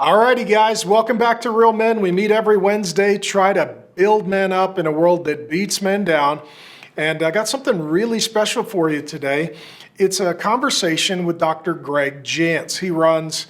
Alrighty, guys, welcome back to Real Men. We meet every Wednesday, try to build men up in a world that beats men down. And I got something really special for you today. It's a conversation with Dr. Gregg Jantz. He runs,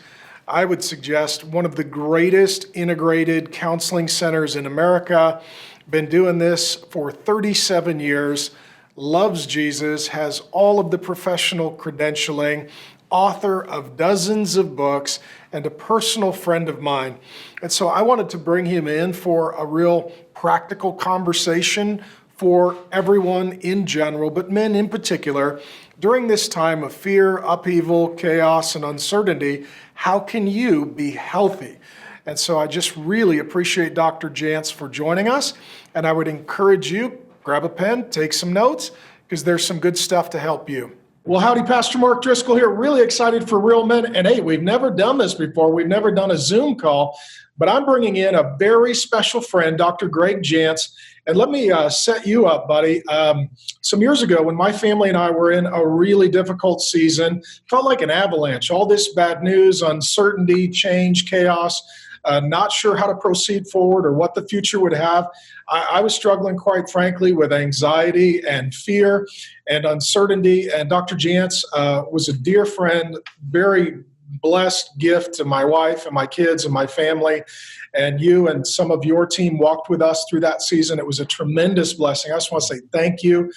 I would suggest, one of the greatest integrated counseling centers in America. Been doing this for 37 years, loves Jesus, has all of the professional credentialing, author of dozens of books, and a personal friend of mine. And so I wanted to bring him in for a real practical conversation for everyone in general, but men in particular. During this time of fear, upheaval, chaos, and uncertainty, how can you be healthy? And so I just really appreciate Dr. Jantz for joining us. And I would encourage you, grab a pen, take some notes, because there's some good stuff to help you. Well, howdy, Pastor Mark Driscoll here. Really excited for Real Men. And hey, we've never done this before. We've never done a Zoom call, but I'm bringing in a very special friend, Dr. Gregg Jantz. And let me set you up, buddy. Some years ago, when my family and I were in a really difficult season, felt like an avalanche, all this bad news, uncertainty, change, chaos, not sure how to proceed forward or what the future would have. I was struggling, quite frankly, with anxiety and fear and uncertainty. And Dr. Jantz was a dear friend, very blessed gift to my wife and my kids and my family. And you and some of your team walked with us through that season. It was a tremendous blessing. I just want to say thank you.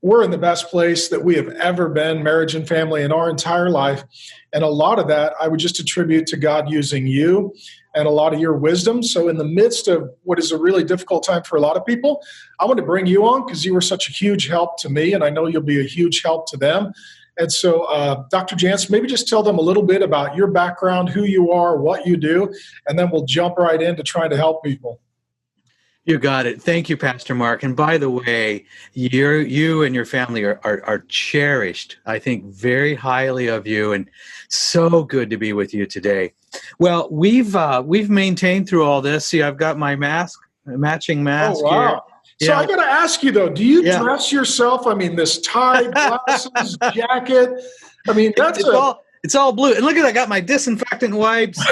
We're in the best place that we have ever been, marriage and family, in our entire life. And a lot of that I would just attribute to God using you and a lot of your wisdom. So in the midst of what is a really difficult time for a lot of people, I want to bring you on because you were such a huge help to me, and I know you'll be a huge help to them. And so, Dr. Jantz, maybe just tell them a little bit about your background, who you are, what you do, and then we'll jump right into trying to help people. You got it. Thank you, Pastor Mark. And by the way, you and your family are cherished. I think very highly of you, and so good to be with you today. Well, we've maintained through all this. See, I've got my matching mask here. So I got to ask you though, do you dress yourself? I mean, this tie, glasses, jacket. I mean, it's all blue. And look at that, I got my disinfectant wipes.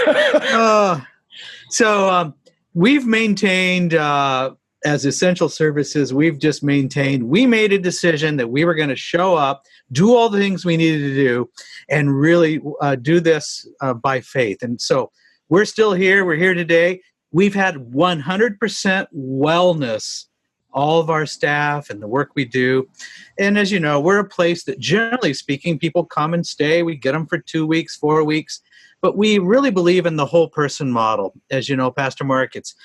We've maintained, as essential services, we made a decision that we were going to show up, do all the things we needed to do, and really do this by faith. And so we're still here. We're here today. We've had 100% wellness, all of our staff and the work we do. And as you know, we're a place that, generally speaking, people come and stay. We get them for 2 weeks, 4 weeks. But we really believe in the whole person model. As you know, Pastor Mark, it's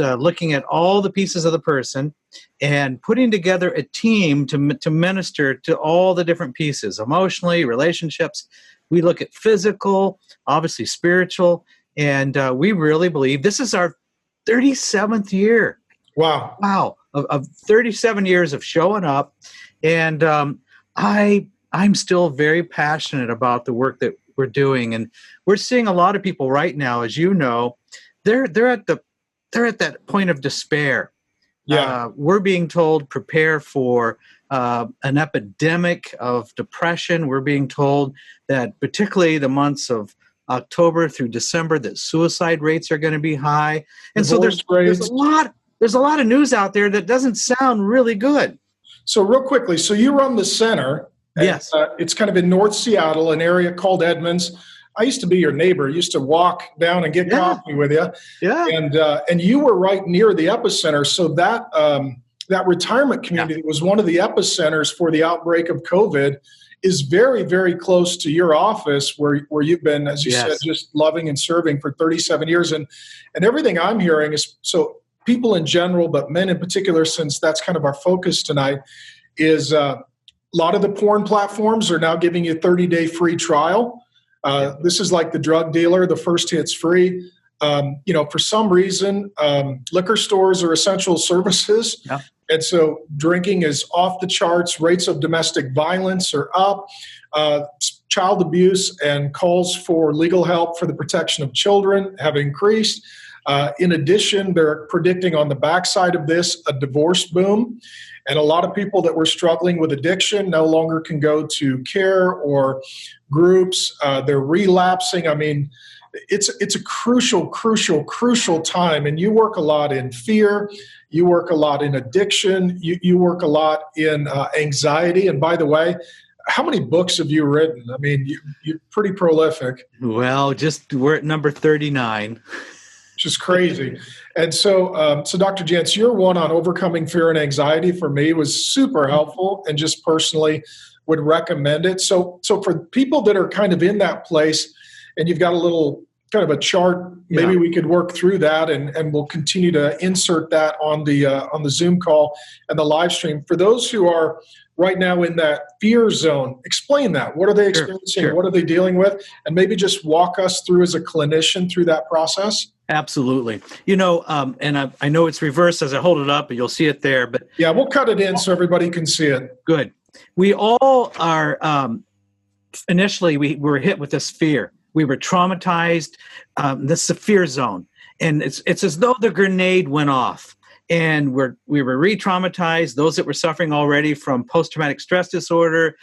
looking at all the pieces of the person and putting together a team to minister to all the different pieces, emotionally, relationships. We look at physical, obviously spiritual, and we really believe this is our 37th year. Wow. Of 37 years of showing up. And I'm still very passionate about the work that we're doing, and we're seeing a lot of people right now, as you know, they're at that point of despair. We're being told prepare for an epidemic of depression. We're being told that particularly the months of October through December, that suicide rates are going to be high, and so there's a lot of news out there that doesn't sound really good. So real quickly, so you run the center. Yes. It's kind of in North Seattle, an area called Edmonds. I used to be your neighbor. I used to walk down and get coffee with you. Yeah. And you were right near the epicenter. So that retirement community that was one of the epicenters for the outbreak of COVID is very, very close to your office where you've been, as you said, just loving and serving for 37 years. And everything I'm hearing is, so people in general, but men in particular, since that's kind of our focus tonight, is a lot of the porn platforms are now giving you a 30-day free trial. This is like the drug dealer, the first hit's free. For some reason, liquor stores are essential services. Yeah. And so drinking is off the charts. Rates of domestic violence are up. Child abuse and calls for legal help for the protection of children have increased. In addition, they're predicting on the backside of this a divorce boom. And a lot of people that were struggling with addiction no longer can go to care or groups. They're relapsing. I mean, it's a crucial time. And you work a lot in fear. You work a lot in addiction. You work a lot in anxiety. And by the way, how many books have you written? I mean, you're pretty prolific. Well, we're at number 39. Which is crazy. And so, Dr. Jantz, your one on overcoming fear and anxiety for me was super helpful, and just personally would recommend it. So for people that are kind of in that place, and you've got a little kind of a chart, maybe we could work through that, and we'll continue to insert that on the Zoom call and the live stream. For those who are right now in that fear zone, explain that. What are they experiencing? Sure. What are they dealing with? And maybe just walk us through as a clinician through that process. Absolutely. And I know it's reversed as I hold it up, and you'll see it there. But yeah, we'll cut it in so everybody can see it. Good. We all are, initially, we were hit with this fear. We were traumatized. This is a fear zone. And it's as though the grenade went off. And we were re-traumatized. Those that were suffering already from post-traumatic stress disorder,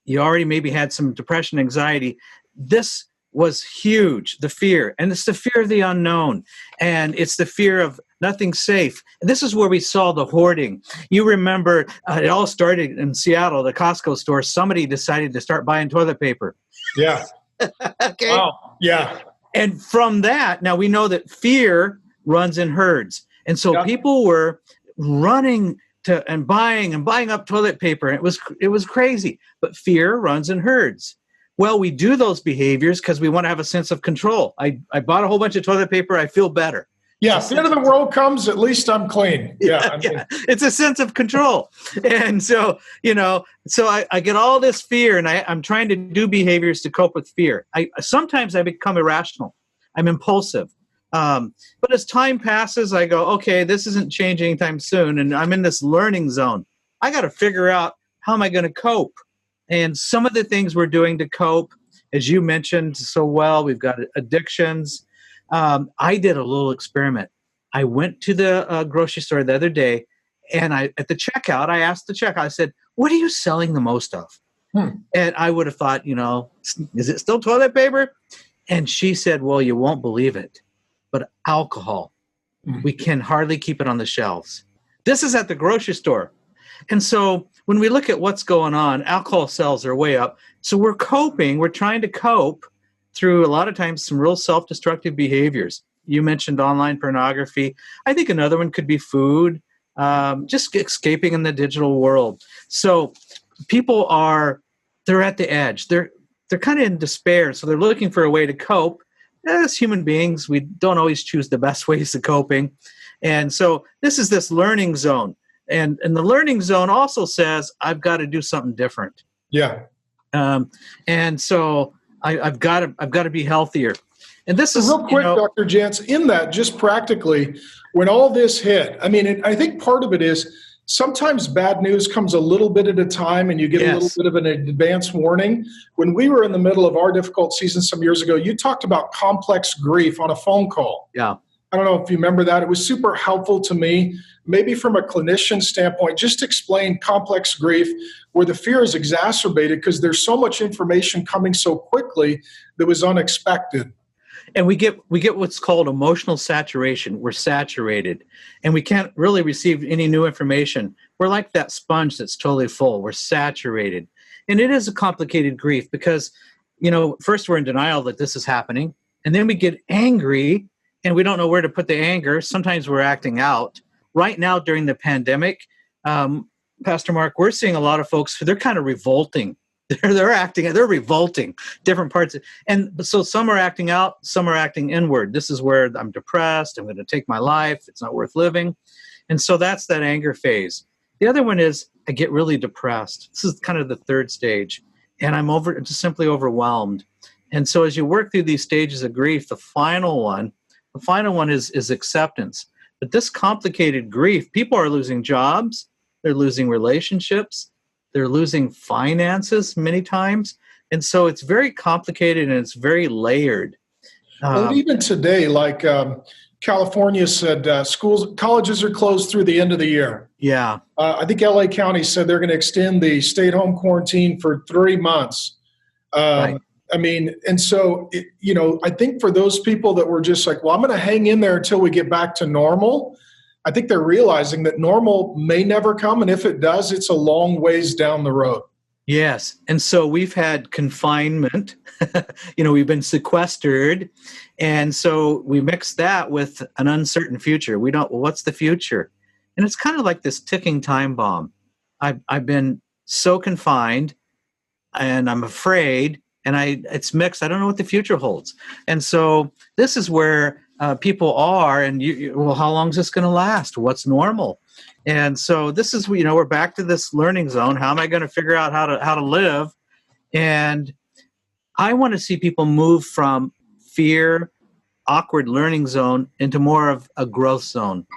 you already maybe had some depression, anxiety. This was huge, the fear. And it's the fear of the unknown. And it's the fear of nothing safe. And this is where we saw the hoarding. You remember, it all started in Seattle, the Costco store. Somebody decided to start buying toilet paper. Yeah. Okay. Wow. Yeah. And from that, now we know that fear runs in herds. And so people were running to and buying up toilet paper. And it was crazy. But fear runs in herds. Well, we do those behaviors because we want to have a sense of control. I bought a whole bunch of toilet paper. I feel better. Yeah, if the end of the world comes, at least I'm clean. Yeah. It's a sense of control. And so, I get all this fear, and I'm trying to do behaviors to cope with fear. Sometimes I become irrational. I'm impulsive. But as time passes, I go, okay, this isn't changing anytime soon, and I'm in this learning zone. I got to figure out, how am I going to cope? And some of the things we're doing to cope, as you mentioned so well, we've got addictions. I did a little experiment. I went to the grocery store the other day, and at the checkout, I asked the checkout, I said, what are you selling the most of? And I would have thought, is it still toilet paper? And she said, well, you won't believe it, but alcohol. We can hardly keep it on the shelves. This is at the grocery store. And so when we look at what's going on, alcohol sales are way up. So we're trying to cope through a lot of times some real self-destructive behaviors. You mentioned online pornography. I think another one could be food, just escaping in the digital world. So people they're at the edge. They're kind of in despair. So they're looking for a way to cope. As human beings, we don't always choose the best ways of coping. And so this is this learning zone. And the learning zone also says, I've got to do something different. Yeah. And so I've got to be healthier. And this is real quick, Dr. Jantz, in that, just practically, when all this hit, I mean, I think part of it is sometimes bad news comes a little bit at a time, and you get a little bit of an advance warning. When we were in the middle of our difficult season some years ago, you talked about complex grief on a phone call. Yeah. I don't know if you remember that. It was super helpful to me, maybe from a clinician standpoint, just explain complex grief where the fear is exacerbated because there's so much information coming so quickly that was unexpected. And we get what's called emotional saturation. We're saturated, and we can't really receive any new information. We're like that sponge that's totally full. We're saturated. And it is a complicated grief because, first we're in denial that this is happening, and then we get angry, and we don't know where to put the anger. Sometimes we're acting out. Right now, during the pandemic, Pastor Mark, we're seeing a lot of folks who they're kind of revolting. They're revolting, different parts. And so some are acting out, some are acting inward. This is where I'm depressed. I'm going to take my life. It's not worth living. And so that's that anger phase. The other one is I get really depressed. This is kind of the third stage. And I'm just simply overwhelmed. And so as you work through these stages of grief, the final one is acceptance. But this complicated grief, people are losing jobs, they're losing relationships, they're losing finances many times. And so it's very complicated and it's very layered. Well, even today, like California said, colleges are closed through the end of the year. Yeah. I think LA County said they're going to extend the stay-at-home quarantine for 3 months. Right. I mean, and so, I think for those people that were just like, well, I'm going to hang in there until we get back to normal, I think they're realizing that normal may never come. And if it does, it's a long ways down the road. Yes. And so we've had confinement, we've been sequestered. And so we mix that with an uncertain future. What's the future? And it's kind of like this ticking time bomb. I've been so confined and I'm afraid, and it's mixed. I don't know what the future holds. And so this is where people are, and well, how long is this going to last? What's normal? And so this is, we're back to this learning zone. How am I going to figure out how to live? And I want to see people move from fear, awkward learning zone into more of a growth zone.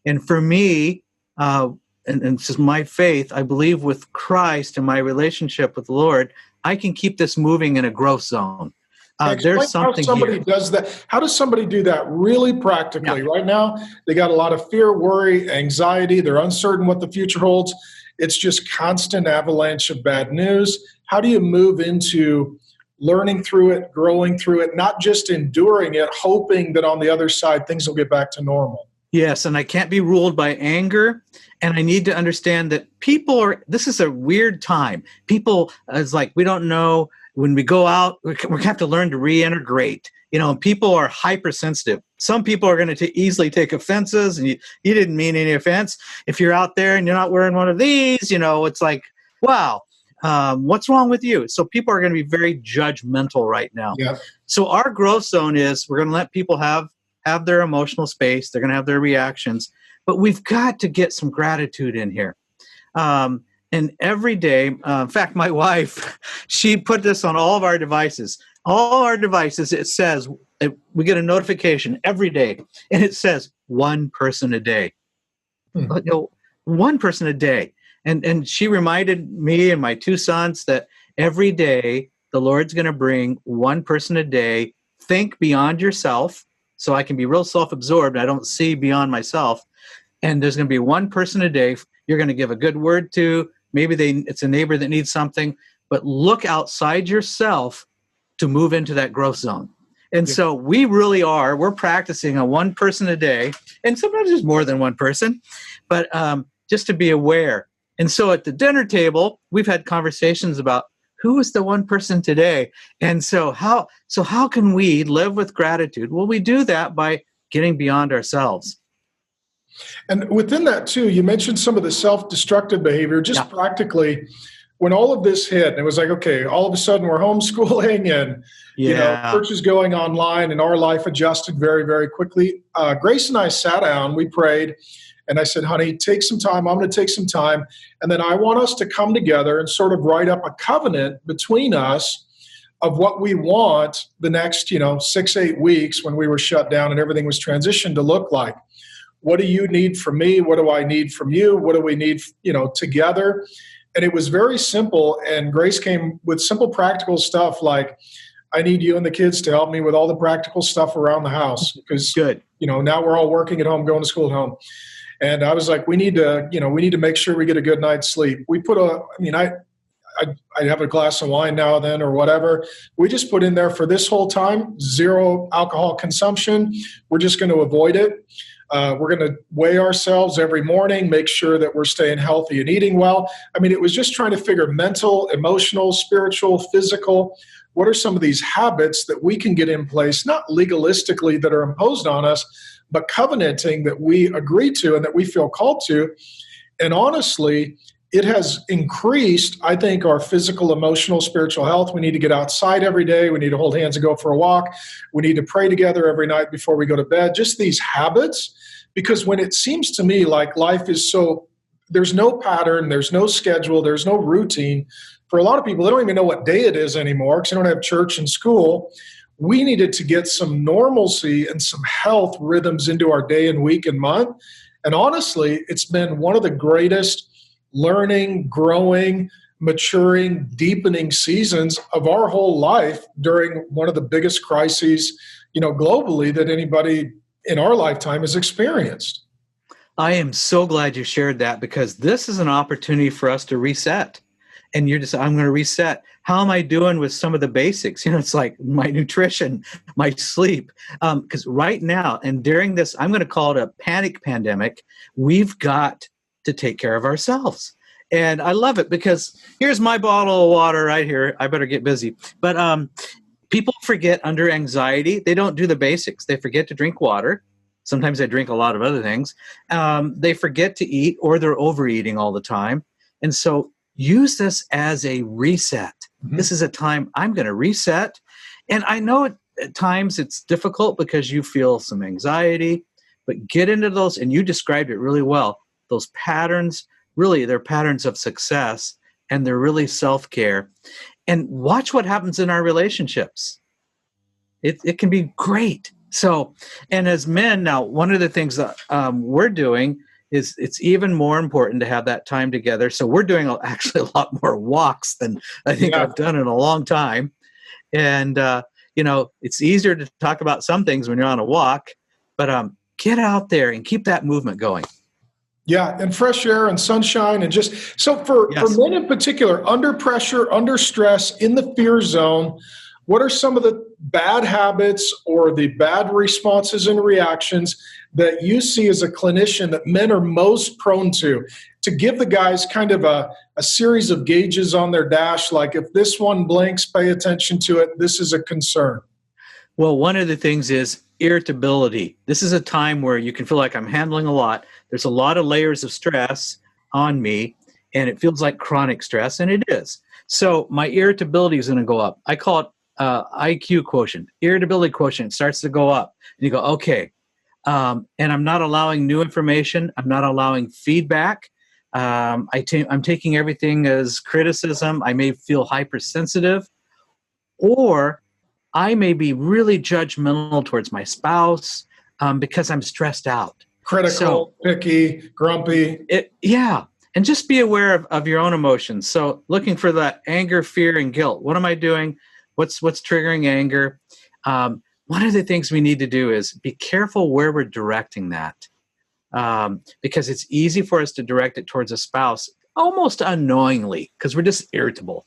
And for me, and this is my faith, I believe with Christ and my relationship with the Lord, I can keep this moving in a growth zone. There's something how somebody here. does that. How does somebody do that really practically? Right now, they got a lot of fear, worry, anxiety. They're uncertain what the future holds. It's just constant avalanche of bad news. How do you move into learning through it, growing through it, not just enduring it, hoping that on the other side things will get back to normal? Yes, and I can't be ruled by anger. And I need to understand that this is a weird time. People, it's like, we don't know when we go out, we have to learn to reintegrate. People are hypersensitive. Some people are going to easily take offenses, and you didn't mean any offense. If you're out there and you're not wearing one of these, it's like, wow, what's wrong with you? So people are going to be very judgmental right now. Yeah. So our growth zone is we're going to let people have their emotional space. They're going to have their reactions. But we've got to get some gratitude in here. And every day, in fact, my wife, she put this on all of our devices. All our devices, it says, we get a notification every day, and it says, one person a day. One person a day. And she reminded me and my two sons that every day the Lord's going to bring one person a day. Think beyond yourself, so I can be real self-absorbed. I don't see beyond myself. And there's going to be one person a day you're going to give a good word to. Maybe it's a neighbor that needs something, but look outside yourself to move into that growth zone. And so we're practicing a one person a day, and sometimes there's more than one person, but just to be aware. And so at the dinner table, we've had conversations about who is the one person today? And so how can we live with gratitude? Well, we do that by getting beyond ourselves. And within that, too, you mentioned some of the self-destructive behavior, just practically, when all of this hit, and it was like, okay, all of a sudden we're homeschooling and, church is going online, and our life adjusted very, very quickly. Grace and I sat down, we prayed, and I said, honey, take some time. I'm going to take some time. And then I want us to come together and sort of write up a covenant between us of what we want the next, 6-8 weeks when we were shut down and everything was transitioned to look like. What do you need from me? What do I need from you? What do we need, together? And it was very simple. And Grace came with simple, practical stuff like, I need you and the kids to help me with all the practical stuff around the house because, now we're all working at home, going to school at home. And I was like, we need to make sure we get a good night's sleep. We put I have a glass of wine now and then or whatever. We just put in there for this whole time, 0 alcohol consumption. We're just going to avoid it. We're going to weigh ourselves every morning, make sure that we're staying healthy and eating well. It was just trying to figure mental, emotional, spiritual, physical. What are some of these habits that we can get in place, not legalistically that are imposed on us, but covenanting that we agree to and that we feel called to? And honestly, it has increased, I think, our physical, emotional, spiritual health. We need to get outside every day. We need to hold hands and go for a walk. We need to pray together every night before we go to bed. Just these habits, because when it seems to me like life is there's no pattern, there's no schedule, there's no routine. For a lot of people, they don't even know what day it is anymore because they don't have church and school. We needed to get some normalcy and some health rhythms into our day and week and month. And honestly, it's been one of the greatest learning, growing, maturing, deepening seasons of our whole life during one of the biggest crises, globally that anybody in our lifetime has experienced. I am so glad you shared that because this is an opportunity for us to reset. and you're just, I'm going to reset. How am I doing with some of the basics? It's like my nutrition, my sleep. Because right now, and during this, I'm going to call it a panic pandemic, we've got to take care of ourselves. And I love it because here's my bottle of water right here. I better get busy. But people forget under anxiety, they don't do the basics. They forget to drink water. Sometimes they drink a lot of other things. They forget to eat, or they're overeating all the time. And so use this as a reset. Mm-hmm. This is a time I'm going to reset. And I know at times it's difficult because you feel some anxiety, but get into those, and you described it really well. Those patterns, really, they're patterns of success, and they're really self-care. And watch what happens in our relationships. It can be great. So, and as men now, one of the things that we're doing is it's even more important to have that time together. So we're doing actually a lot more walks than I think I've done in a long time. And, it's easier to talk about some things when you're on a walk, but get out there and keep that movement going. Yeah, and fresh air and sunshine, and just so for men in particular, under pressure, under stress, in the fear zone, what are some of the bad habits or the bad responses and reactions that you see as a clinician that men are most prone to give the guys kind of a series of gauges on their dash, like if this one blinks, pay attention to it, this is a concern? Well, one of the things is irritability. This is a time where you can feel like I'm handling a lot. There's a lot of layers of stress on me, and it feels like chronic stress, and it is. So my irritability is going to go up. I call it IQ quotient. Irritability quotient starts to go up. And you go, okay, and I'm not allowing new information. I'm not allowing feedback. I'm taking everything as criticism. I may feel hypersensitive, or I may be really judgmental towards my spouse because I'm stressed out. Critical, picky, grumpy. And just be aware of your own emotions. So looking for that anger, fear, and guilt. What am I doing? What's triggering anger? One of the things we need to do is be careful where we're directing that, because it's easy for us to direct it towards a spouse almost unknowingly because we're just irritable.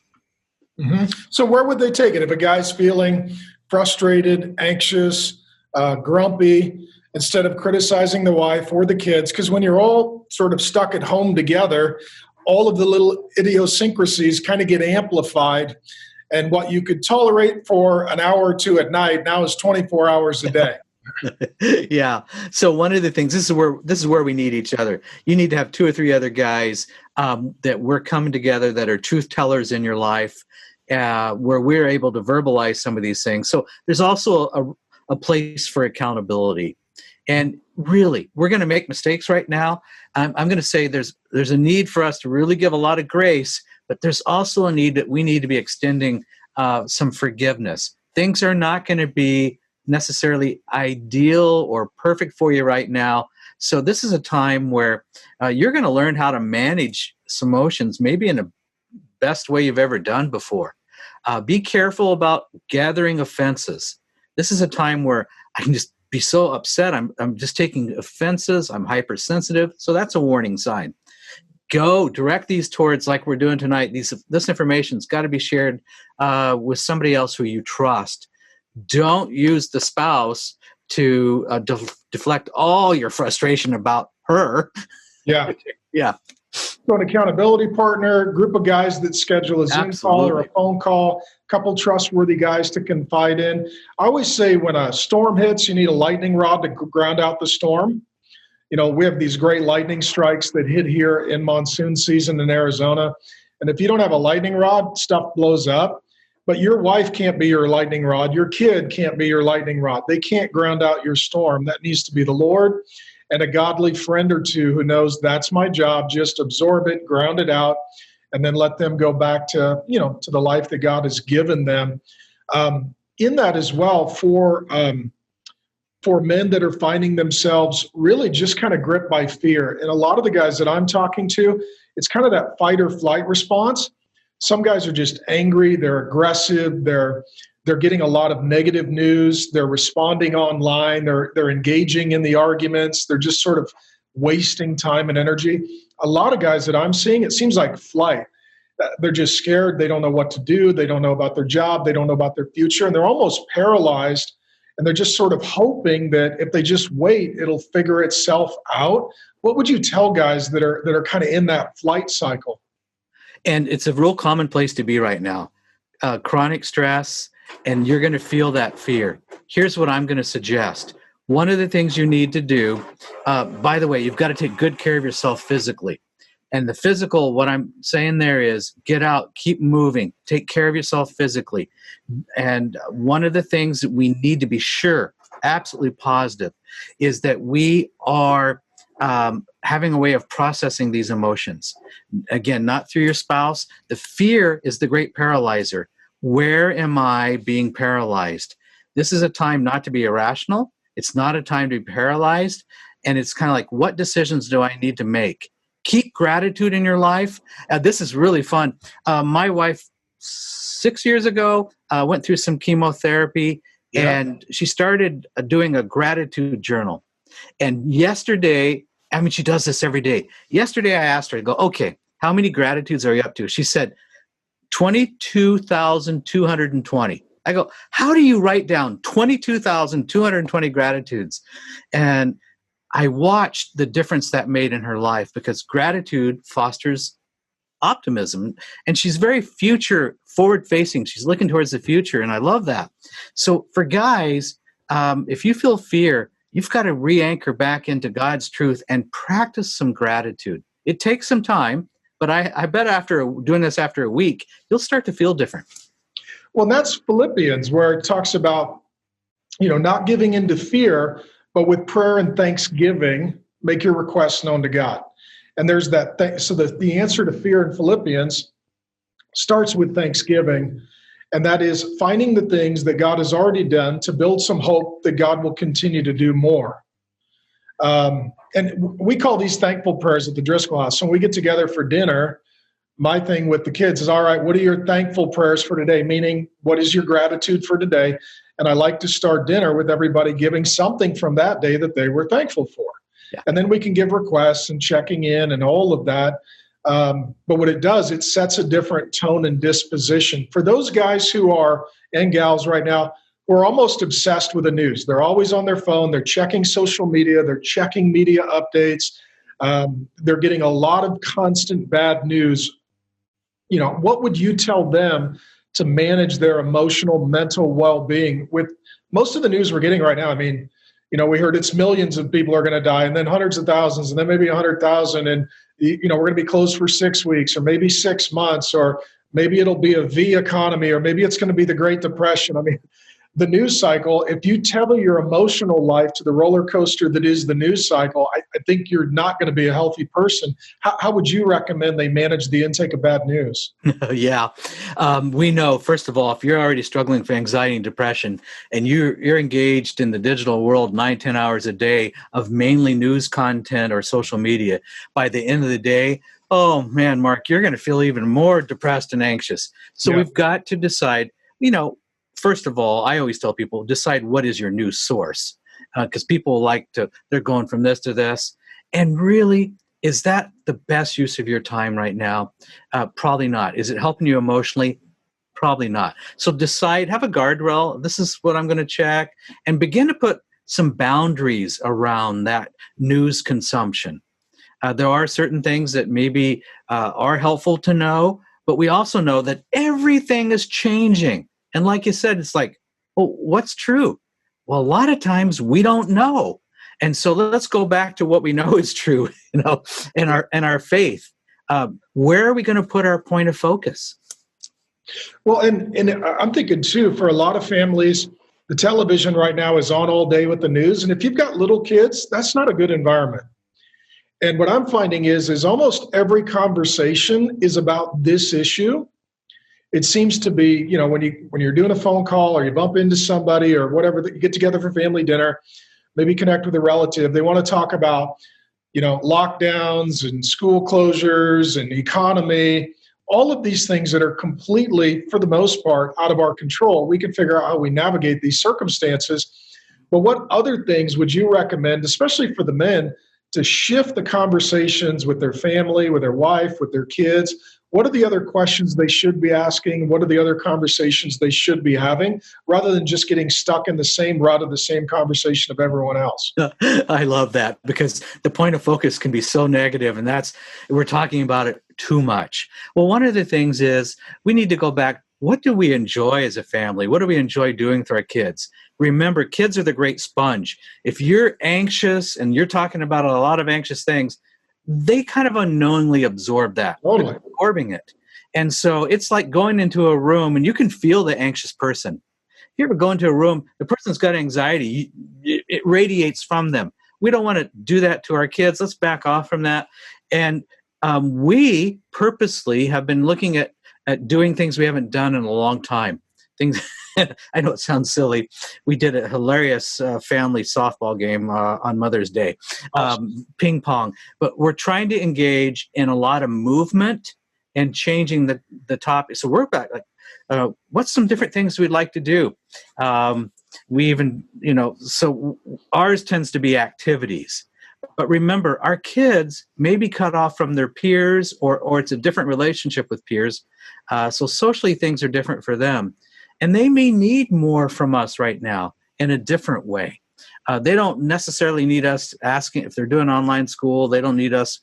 Mm-hmm. So where would they take it? If a guy's feeling frustrated, anxious, grumpy, instead of criticizing the wife or the kids, because when you're all sort of stuck at home together, all of the little idiosyncrasies kind of get amplified. And what you could tolerate for an hour or two at night now is 24 hours a day. Yeah. So one of the things, this is where we need each other. You need to have 2 or 3 other guys that we're coming together that are truth tellers in your life, where we're able to verbalize some of these things. So there's also a place for accountability. And really, we're going to make mistakes right now. I'm going to say there's a need for us to really give a lot of grace, but there's also a need that we need to be extending some forgiveness. Things are not going to be necessarily ideal or perfect for you right now. So this is a time where you're going to learn how to manage some emotions, maybe in the best way you've ever done before. Be careful about gathering offenses. This is a time where I can just be so upset. I'm just taking offenses. I'm hypersensitive. So that's a warning sign. Go direct these towards, like we're doing tonight. This information's got to be shared with somebody else who you trust. Don't use the spouse to deflect all your frustration about her. Yeah. Yeah. So an accountability partner, group of guys that schedule a Zoom call or a phone call, a couple trustworthy guys to confide in. I always say when a storm hits, you need a lightning rod to ground out the storm. We have these great lightning strikes that hit here in monsoon season in Arizona. And if you don't have a lightning rod, stuff blows up. But your wife can't be your lightning rod. Your kid can't be your lightning rod. They can't ground out your storm. That needs to be the Lord and a godly friend or two who knows that's my job. Just absorb it, ground it out, and then let them go back to, to the life that God has given them. In that as well, for men that are finding themselves really just kind of gripped by fear. And a lot of the guys that I'm talking to, it's kind of that fight or flight response. Some guys are just angry, they're aggressive, they're getting a lot of negative news, they're responding online, they're engaging in the arguments, they're just sort of wasting time and energy. A lot of guys that I'm seeing, it seems like flight. they're just scared. They don't know what to do. They don't know about their job. They don't know about their future. And they're almost paralyzed. And they're just sort of hoping that if they just wait, it'll figure itself out. What would you tell guys that are kind of in that flight cycle? And it's a real common place to be right now. Chronic stress, and you're going to feel that fear. Here's what I'm going to suggest. One of the things you need to do, by the way, you've got to take good care of yourself physically. And the physical, what I'm saying there is get out, keep moving, take care of yourself physically. And one of the things that we need to be sure, absolutely positive, is that we are having a way of processing these emotions. Again, not through your spouse. The fear is the great paralyzer. Where am I being paralyzed? This is a time not to be irrational. It's not a time to be paralyzed. And it's kind of like, what decisions do I need to make? Keep gratitude in your life. This is really fun. My wife, 6 years ago, went through some chemotherapy, and she started doing a gratitude journal. And yesterday, I mean, she does this every day. Yesterday, I asked her, I go, okay, how many gratitudes are you up to? She said, 22,220. I go, how do you write down 22,220 gratitudes? And I watched the difference that made in her life, because gratitude fosters optimism, and she's very future forward facing. She's looking towards the future, and I love that. So for guys, if you feel fear, you've got to re-anchor back into God's truth and practice some gratitude. It takes some time, but I bet after doing this after a week, you'll start to feel different. Well, that's Philippians, where it talks about, not giving into fear, but with prayer and thanksgiving, make your requests known to God. And there's that thing. So the answer to fear in Philippians starts with thanksgiving. And that is finding the things that God has already done to build some hope that God will continue to do more. And we call these thankful prayers at the Driscoll house. So when we get together for dinner, my thing with the kids is, all right, what are your thankful prayers for today? Meaning, what is your gratitude for today? And I like to start dinner with everybody giving something from that day that they were thankful for. Yeah. And then we can give requests and checking in and all of that. But what it does, it sets a different tone and disposition. For those guys and gals right now, we're almost obsessed with the news. They're always on their phone. They're checking social media. They're checking media updates. They're getting a lot of constant bad news. What would you tell them to manage their emotional, mental well-being with most of the news we're getting right now? I mean, we heard it's millions of people are going to die, and then hundreds of thousands, and then maybe 100,000, and we're going to be closed for 6 weeks, or maybe 6 months, or maybe it'll be a V economy, or maybe it's going to be the Great Depression. I mean, the news cycle, if you tether your emotional life to the roller coaster that is the news cycle, I think you're not going to be a healthy person. How would you recommend they manage the intake of bad news? Yeah. We know, first of all, if you're already struggling with anxiety and depression, and you're engaged in the digital world 9-10 hours a day of mainly news content or social media, by the end of the day, oh man, Mark, you're going to feel even more depressed and anxious. So We've got to decide, first of all, I always tell people, decide what is your news source, because people they're going from this to this. And really, is that the best use of your time right now? Probably not. Is it helping you emotionally? Probably not. So decide, have a guardrail. This is what I'm going to check, and begin to put some boundaries around that news consumption. There are certain things that maybe are helpful to know, but we also know that everything is changing. And like you said, it's like, well, what's true? Well, a lot of times we don't know. And so let's go back to what we know is true, in our faith. Where are we going to put our point of focus? Well, and I'm thinking too, for a lot of families, the television right now is on all day with the news. And if you've got little kids, that's not a good environment. And what I'm finding is almost every conversation is about this issue. It seems to be, when you're doing a phone call or you bump into somebody or whatever, that you get together for family dinner, maybe connect with a relative. They want to talk about, lockdowns and school closures and economy, all of these things that are completely, for the most part, out of our control. We can figure out how we navigate these circumstances. But what other things would you recommend, especially for the men, to shift the conversations with their family, with their wife, with their kids? what are the other questions they should be asking? What are the other conversations they should be having, rather than just getting stuck in the same rut of the same conversation of everyone else? I love that, because the point of focus can be so negative, and we're talking about it too much. Well, one of the things is we need to go back. What do we enjoy as a family? What do we enjoy doing with our kids? Remember, kids are the great sponge. If you're anxious and you're talking about a lot of anxious things, they kind of unknowingly absorb that, Totally. absorbing it. And so it's like going into a room and you can feel the anxious person. If you ever go into a room, the person's got anxiety, it radiates from them. We don't want to do that to our kids. Let's back off from that. And we purposely have been looking at doing things we haven't done in a long time. Things, I know it sounds silly. We did a hilarious family softball game on Mother's Day, ping pong. But we're trying to engage in a lot of movement and changing the topic. So we're back, like, what's some different things we'd like to do? We even, so ours tends to be activities. But remember, our kids may be cut off from their peers, or it's a different relationship with peers. So socially, things are different for them. And they may need more from us right now in a different way. They don't necessarily need us asking, if they're doing online school, they don't need us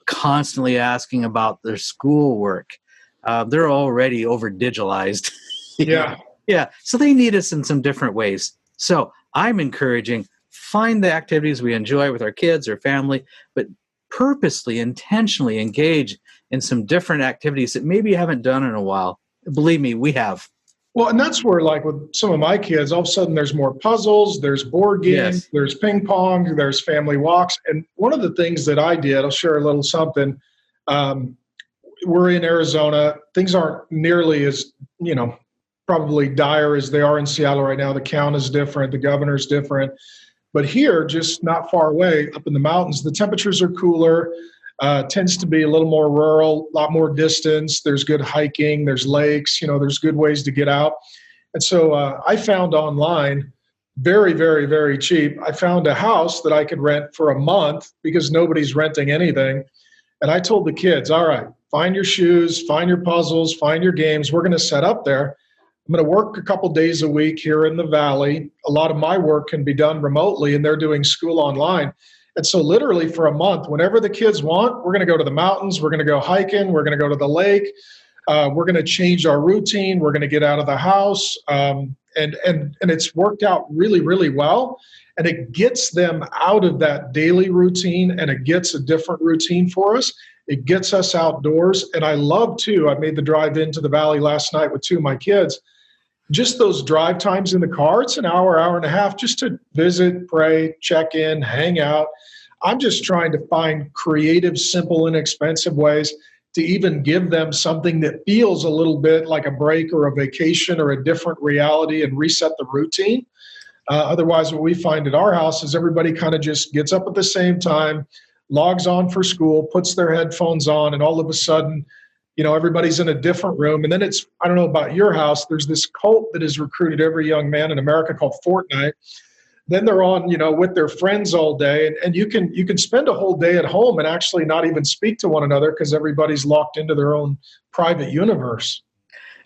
constantly asking about their schoolwork. They're already over-digitalized. Yeah. Yeah. So they need us in some different ways. So I'm encouraging, find the activities we enjoy with our kids or family, but purposely, intentionally engage in some different activities that maybe you haven't done in a while. Believe me, we have. Well, and that's where, like with some of my kids, all of a sudden there's more puzzles, there's board games, Yes. there's ping pong, there's family walks. And one of the things that I did, I'll share a little something. We're in Arizona. Things aren't nearly as, probably dire as they are in Seattle right now. The count is different. The governor's different. But here, just not far away, up in the mountains, the temperatures are cooler. Tends to be a little more rural, a lot more distance. There's good hiking. There's lakes. There's good ways to get out. And so I found online, very, very, very cheap, I found a house that I could rent for a month because nobody's renting anything. And I told the kids, all right, find your shoes, find your puzzles, find your games. We're going to set up there. I'm going to work a couple days a week here in the Valley. A lot of my work can be done remotely, and they're doing school online. And so literally for a month, whenever the kids want, we're going to go to the mountains, we're going to go hiking, we're going to go to the lake, we're going to change our routine, we're going to get out of the house. And it's worked out really, really well. And it gets them out of that daily routine, and it gets a different routine for us. It gets us outdoors. And I love too, I made the drive into the Valley last night with two of my kids. Just those drive times in the car, it's an hour, hour and a half just to visit, pray, check in, hang out. I'm just trying to find creative, simple, inexpensive ways to even give them something that feels a little bit like a break or a vacation or a different reality, and reset the routine. Otherwise, what we find at our house is everybody kind of just gets up at the same time, logs on for school, puts their headphones on, and all of a sudden, everybody's in a different room. And then I don't know about your house, there's this cult that has recruited every young man in America called Fortnite. Then they're on, with their friends all day. And you can spend a whole day at home and actually not even speak to one another because everybody's locked into their own private universe.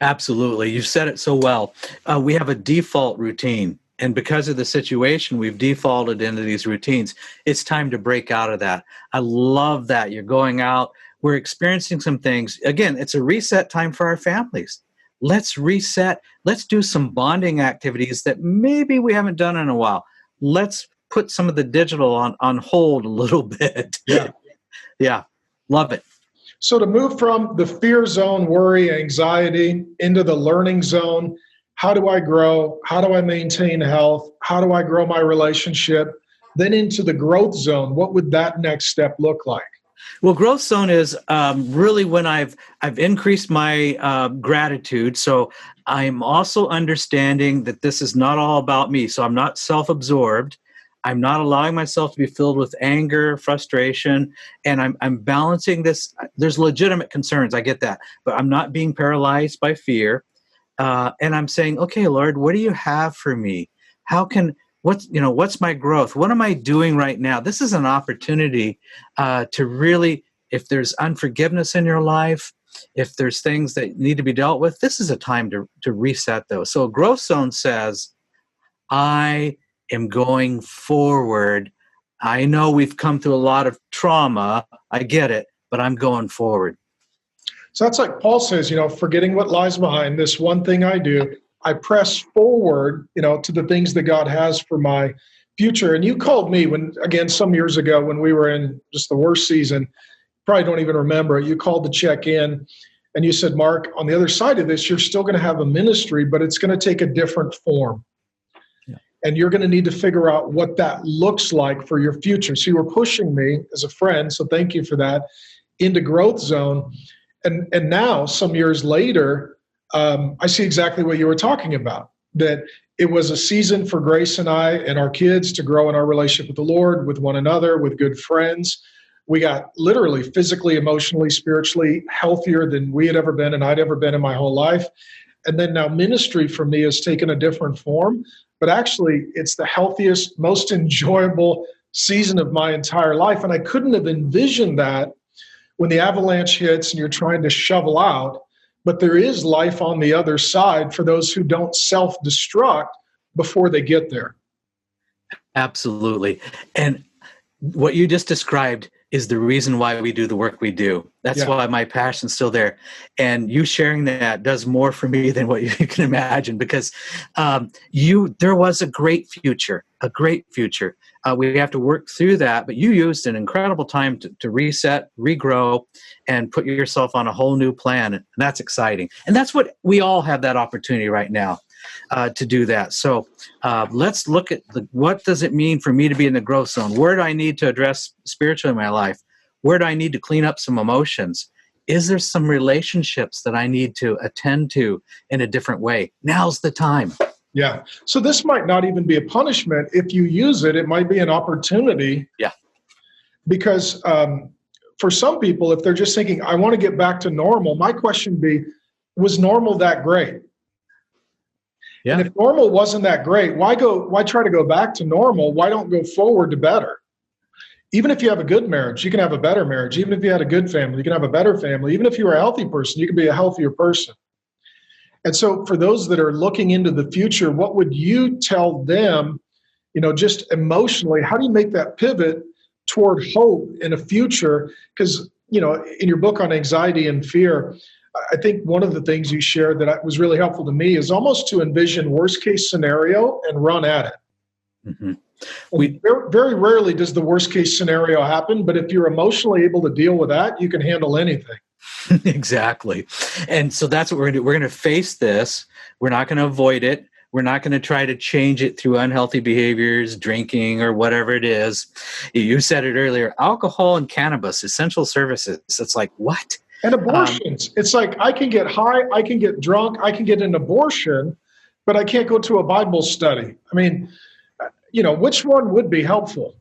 Absolutely. You've said it so well. We have a default routine. And because of the situation, we've defaulted into these routines. It's time to break out of that. I love that. You're going out. We're experiencing some things. Again, it's a reset time for our families. Let's reset. Let's do some bonding activities that maybe we haven't done in a while. Let's put some of the digital on hold a little bit. Yeah. Yeah. Love it. So to move from the fear zone, worry, anxiety, into the learning zone, how do I grow? How do I maintain health? How do I grow my relationship? Then into the growth zone, what would that next step look like? Well, growth zone is really when I've increased my gratitude. So I'm also understanding that this is not all about me. So I'm not self-absorbed. I'm not allowing myself to be filled with anger, frustration, and I'm balancing this. There's legitimate concerns. I get that, but I'm not being paralyzed by fear. And I'm saying, okay, Lord, what do you have for me? What's my growth? What am I doing right now? This is an opportunity to really, if there's unforgiveness in your life, if there's things that need to be dealt with, this is a time to reset those. So a growth zone says, I am going forward. I know we've come through a lot of trauma. I get it, but I'm going forward. So that's like Paul says, forgetting what lies behind, this one thing I do, I press forward, to the things that God has for my future. And you called me some years ago when we were in just the worst season, probably don't even remember, you called to check in and you said, Mark, on the other side of this, you're still going to have a ministry, but it's going to take a different form. Yeah. And you're going to need to figure out what that looks like for your future. So you were pushing me as a friend, so thank you for that, into growth zone. And now, some years later, I see exactly what you were talking about, that it was a season for Grace and I and our kids to grow in our relationship with the Lord, with one another, with good friends. We got literally physically, emotionally, spiritually healthier than we had ever been and I'd ever been in my whole life. And then now ministry for me has taken a different form, but actually it's the healthiest, most enjoyable season of my entire life. And I couldn't have envisioned that when the avalanche hits and you're trying to shovel out, but there is life on the other side for those who don't self-destruct before they get there. Absolutely. And what you just described is the reason why we do the work we do. That's why my passion's still there. And you sharing that does more for me than what you can imagine, because there was a great future. We have to work through that, but you used an incredible time to reset, regrow, and put yourself on a whole new plan. And that's exciting. And that's what we all have that opportunity right now to do that. So let's look at what does it mean for me to be in the growth zone? Where do I need to address spiritually in my life? Where do I need to clean up some emotions? Is there some relationships that I need to attend to in a different way? Now's the time. Yeah. So this might not even be a punishment. If you use it, it might be an opportunity. Yeah. Because for some people, if they're just thinking, I want to get back to normal, my question would be, was normal that great? Yeah. And if normal wasn't that great, why try to go back to normal? Why don't go forward to better? Even if you have a good marriage, you can have a better marriage. Even if you had a good family, you can have a better family. Even if you were a healthy person, you can be a healthier person. And so for those that are looking into the future, what would you tell them, just emotionally, how do you make that pivot toward hope in a future? Because, in your book on anxiety and fear, I think one of the things you shared that was really helpful to me is almost to envision worst case scenario and run at it. Mm-hmm. Very, very rarely does the worst case scenario happen, but if you're emotionally able to deal with that, you can handle anything. Exactly. And so that's what we're going to do. We're going to face this. We're not going to avoid it. We're not going to try to change it through unhealthy behaviors, drinking, or whatever it is. You said it earlier, alcohol and cannabis, essential services. It's like, what? And abortions. It's like, I can get high, I can get drunk, I can get an abortion, but I can't go to a Bible study. I mean, which one would be helpful?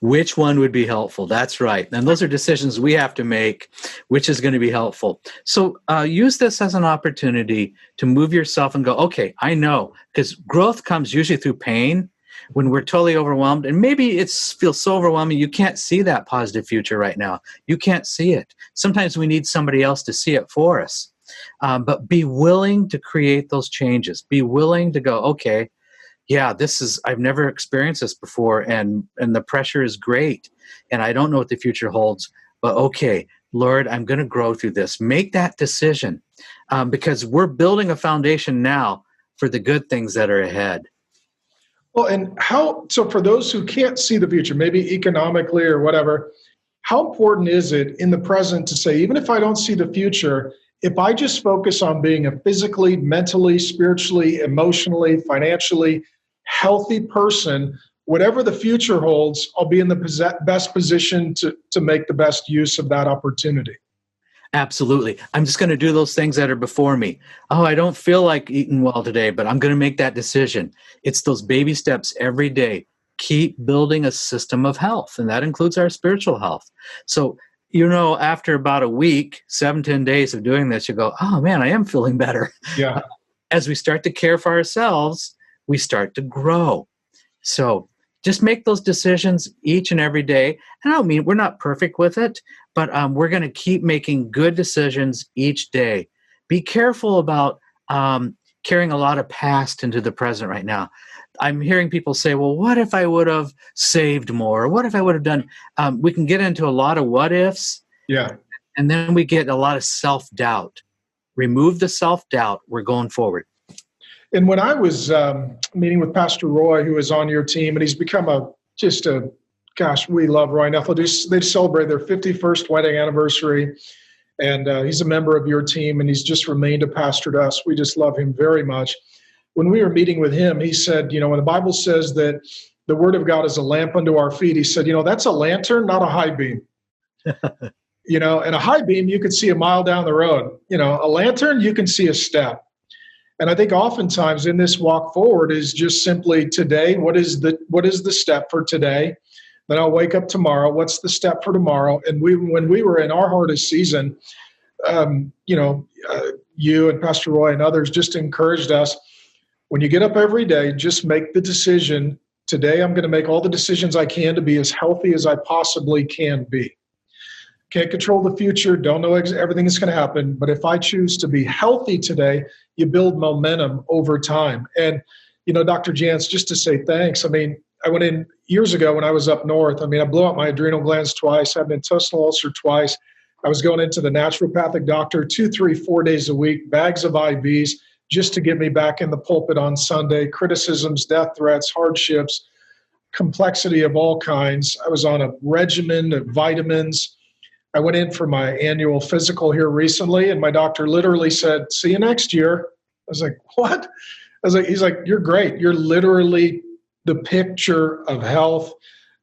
Which one would be helpful? That's right. And those are decisions we have to make, which is going to be helpful. So use this as an opportunity to move yourself and go, okay, I know, because growth comes usually through pain when we're totally overwhelmed. And maybe it feels so overwhelming, you can't see that positive future right now. You can't see it. Sometimes we need somebody else to see it for us. But be willing to create those changes. Be willing to go, okay, yeah, I've never experienced this before, and the pressure is great, and I don't know what the future holds, but okay, Lord, I'm going to grow through this. Make that decision, because we're building a foundation now for the good things that are ahead. Well, and so for those who can't see the future, maybe economically or whatever, how important is it in the present to say, even if I don't see the future, if I just focus on being a physically, mentally, spiritually, emotionally, financially healthy person, whatever the future holds, I'll be in the best position to make the best use of that opportunity. Absolutely. I'm just going to do those things that are before me. Oh, I don't feel like eating well today, but I'm going to make that decision. It's those baby steps every day. Keep building a system of health, and that includes our spiritual health. So, after about a week, 7-10 days of doing this, you go, oh man, I am feeling better. Yeah. As we start to care for ourselves, we start to grow. So just make those decisions each and every day. And I don't mean we're not perfect with it, but we're going to keep making good decisions each day. Be careful about carrying a lot of past into the present right now. I'm hearing people say, well, what if I would have saved more? What if I would have done? We can get into a lot of what ifs. Yeah. And then we get a lot of self-doubt. Remove the self-doubt. We're going forward. And when I was meeting with Pastor Roy, who is on your team, and he's become gosh, we love Roy and Ethel. They celebrated their 51st wedding anniversary, and he's a member of your team, and he's just remained a pastor to us. We just love him very much. When we were meeting with him, he said, when the Bible says that the Word of God is a lamp unto our feet, he said, that's a lantern, not a high beam. And a high beam, you can see a mile down the road. A lantern, you can see a step. And I think oftentimes in this walk forward is just simply today, what is the step for today? Then I'll wake up tomorrow. What's the step for tomorrow? And when we were in our hardest season, you and Pastor Roy and others just encouraged us, when you get up every day, just make the decision, today I'm going to make all the decisions I can to be as healthy as I possibly can be. Can't control the future, don't know everything that's going to happen, but if I choose to be healthy today, you build momentum over time. And, Dr. Jantz, just to say thanks, I went in years ago when I was up north. I blew out my adrenal glands twice, had an intestinal ulcer twice. I was going into the naturopathic doctor 2, 3, 4 days a week, bags of IVs, just to get me back in the pulpit on Sunday, criticisms, death threats, hardships, complexity of all kinds. I was on a regimen of vitamins. I went in for my annual physical here recently, and my doctor literally said, see you next year. I was like, what? He's like, you're great. You're literally the picture of health.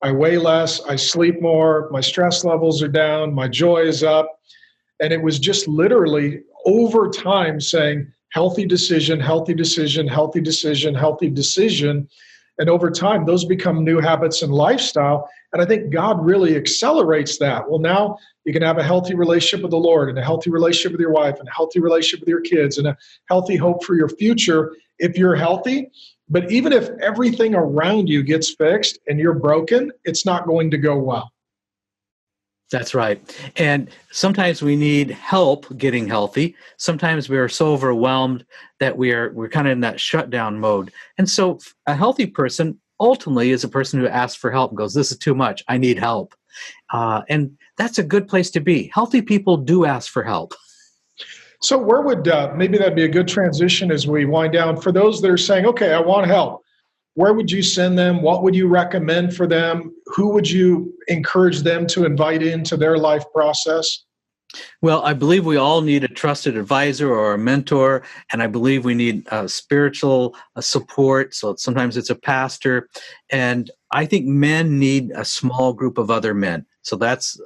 I weigh less, I sleep more, my stress levels are down, my joy is up. And it was just literally over time saying, healthy decision, healthy decision, healthy decision, healthy decision. And over time, those become new habits and lifestyle. And I think God really accelerates that. Well, now you can have a healthy relationship with the Lord and a healthy relationship with your wife and a healthy relationship with your kids and a healthy hope for your future if you're healthy. But even if everything around you gets fixed and you're broken, it's not going to go well. That's right. And sometimes we need help getting healthy. Sometimes we are so overwhelmed that we're kind of in that shutdown mode. And so a healthy person ultimately is a person who asks for help and goes, this is too much. I need help. And that's a good place to be. Healthy people do ask for help. So where would, maybe that'd be a good transition as we wind down. For those that are saying, okay, I want help, where would you send them? What would you recommend for them? Who would you encourage them to invite into their life process? Well, I believe we all need a trusted advisor or a mentor, and I believe we need spiritual support. So sometimes it's a pastor, and I think men need a small group of other men. So that's,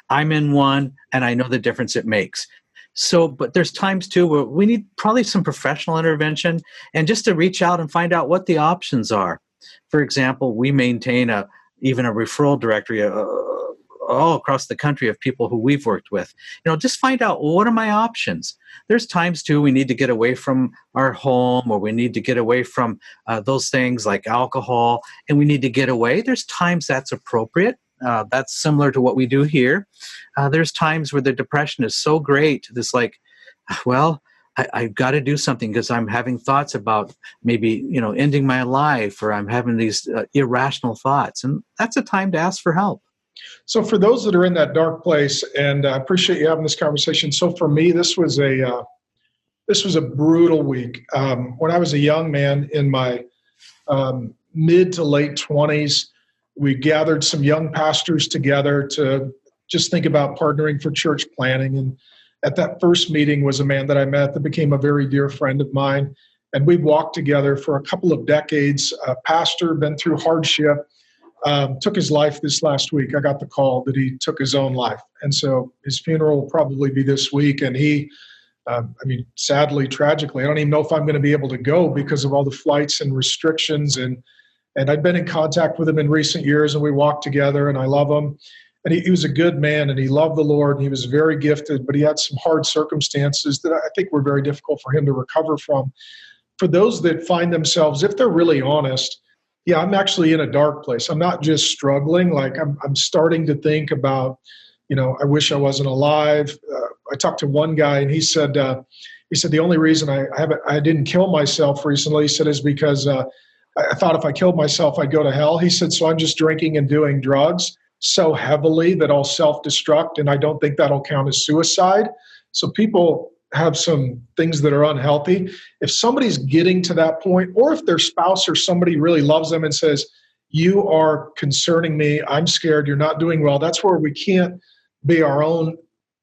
I'm in one, and I know the difference it makes. So, but there's times too where we need probably some professional intervention and just to reach out and find out what the options are. For example, we maintain even a referral directory all across the country of people who we've worked with. Just find out, well, what are my options? There's times too we need to get away from our home, or we need to get away from those things like alcohol, and we need to get away. There's times that's appropriate. That's similar to what we do here. There's times where the depression is so great, it's like, well, I've got to do something because I'm having thoughts about maybe, ending my life, or I'm having these irrational thoughts. And that's a time to ask for help. So for those that are in that dark place, and I appreciate you having this conversation. So for me, this was a brutal week. When I was a young man in my mid to late 20s, we gathered some young pastors together to just think about partnering for church planning. And at that first meeting was a man that I met that became a very dear friend of mine. And we walked together for a couple of decades. A pastor, been through hardship, took his life this last week. I got the call that he took his own life. And so his funeral will probably be this week. And he, sadly, tragically, I don't even know if I'm going to be able to go because of all the flights and restrictions. And I'd been in contact with him in recent years, and we walked together, and I love him. And he was a good man, and he loved the Lord, and he was very gifted, but he had some hard circumstances that I think were very difficult for him to recover from. For those that find themselves, if they're really honest, Yeah, I'm actually in a dark place. I'm not just struggling. Like I'm starting to think about, I wish I wasn't alive. I talked to one guy, and he said the only reason I didn't kill myself recently, he said, is because I thought if I killed myself, I'd go to hell. He said, so I'm just drinking and doing drugs so heavily that I'll self-destruct, and I don't think that'll count as suicide. So people have some things that are unhealthy. If somebody's getting to that point, or if their spouse or somebody really loves them and says, you are concerning me, I'm scared, you're not doing well, that's where we can't be our own,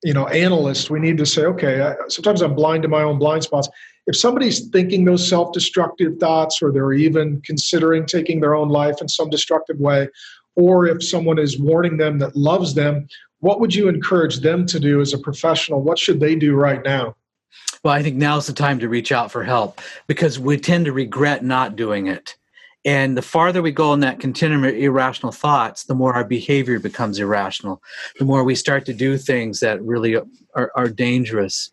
analyst. We need to say, okay, sometimes I'm blind to my own blind spots. If somebody's thinking those self-destructive thoughts, or they're even considering taking their own life in some destructive way, or if someone is warning them that loves them, what would you encourage them to do as a professional? What should they do right now? Well, I think now's the time to reach out for help, because we tend to regret not doing it. And the farther we go in that continuum of irrational thoughts, the more our behavior becomes irrational, the more we start to do things that really are dangerous.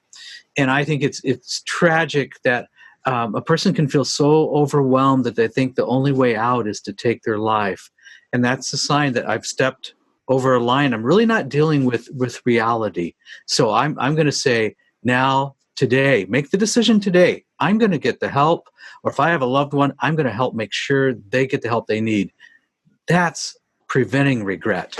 And I think it's tragic that a person can feel so overwhelmed that they think the only way out is to take their life. And that's a sign that I've stepped over a line. I'm really not dealing with reality. So I'm going to say now, today, make the decision today. I'm going to get the help, or if I have a loved one, I'm going to help make sure they get the help they need. That's preventing regret.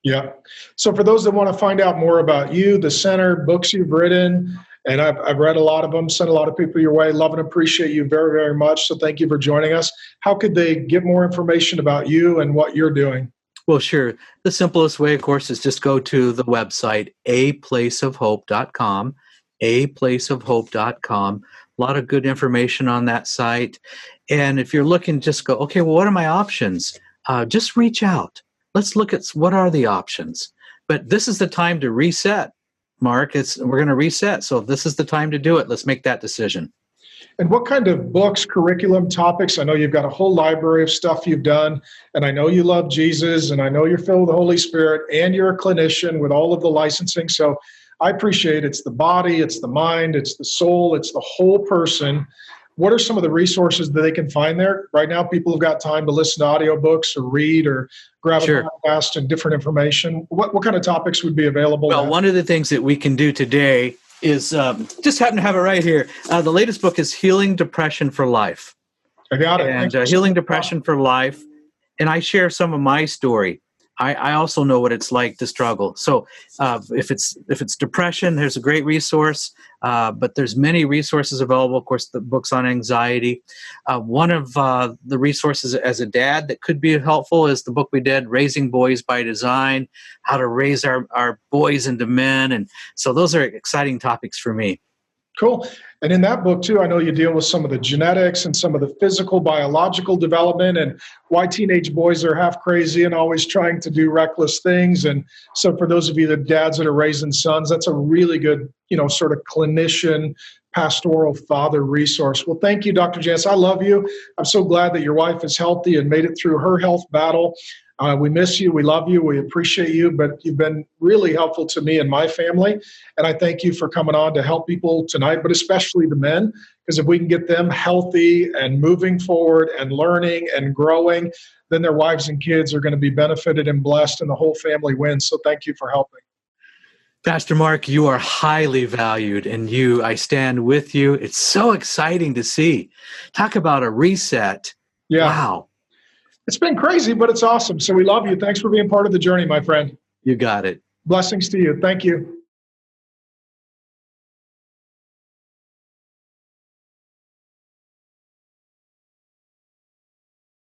Yeah. So for those that want to find out more about you, the center, books you've written, and I've read a lot of them, sent a lot of people your way, love and appreciate you very, very much. So thank you for joining us. How could they get more information about you and what you're doing? Well, sure. The simplest way, of course, is just go to the website, aplaceofhope.com, aplaceofhope.com. A lot of good information on that site. And if you're looking, just go, okay, well, what are my options? Just reach out. Let's look at what are the options. But this is the time to reset, Mark. We're going to reset. So this is the time to do it. Let's make that decision. And what kind of books, curriculum, topics? I know you've got a whole library of stuff you've done, and I know you love Jesus, and I know you're filled with the Holy Spirit, and you're a clinician with all of the licensing. So I appreciate it's the body, it's the mind, it's the soul, it's the whole person. What are some of the resources that they can find there? Right now, people have got time to listen to audiobooks or read or grab a podcast and different information. What kind of topics would be available? Well, one of the things that we can do today is just happen to have it right here. The latest book is Healing Depression for Life. I got it. And Healing Depression for Life. And I share some of my story. I also know what it's like to struggle. So if it's depression, there's a great resource, but there's many resources available. Of course, the books on anxiety. One of the resources as a dad that could be helpful is the book we did, Raising Boys by Design, how to raise our boys into men. And so those are exciting topics for me. Cool. And in that book, too, I know you deal with some of the genetics and some of the physical, biological development and why teenage boys are half crazy and always trying to do reckless things. And so for those of you, the dads that are raising sons, that's a really good, sort of clinician, pastoral father resource. Well, thank you, Dr. Jantz. I love you. I'm so glad that your wife is healthy and made it through her health battle. We miss you. We love you. We appreciate you, but you've been really helpful to me and my family. And I thank you for coming on to help people tonight, but especially the men, because if we can get them healthy and moving forward and learning and growing, then their wives and kids are going to be benefited and blessed and the whole family wins. So thank you for helping. Pastor Mark, you are highly valued, and I stand with you. It's so exciting to see. Talk about a reset. Yeah. Wow. It's been crazy, but it's awesome. So we love you. Thanks for being part of the journey, my friend. You got it. Blessings to you. Thank you.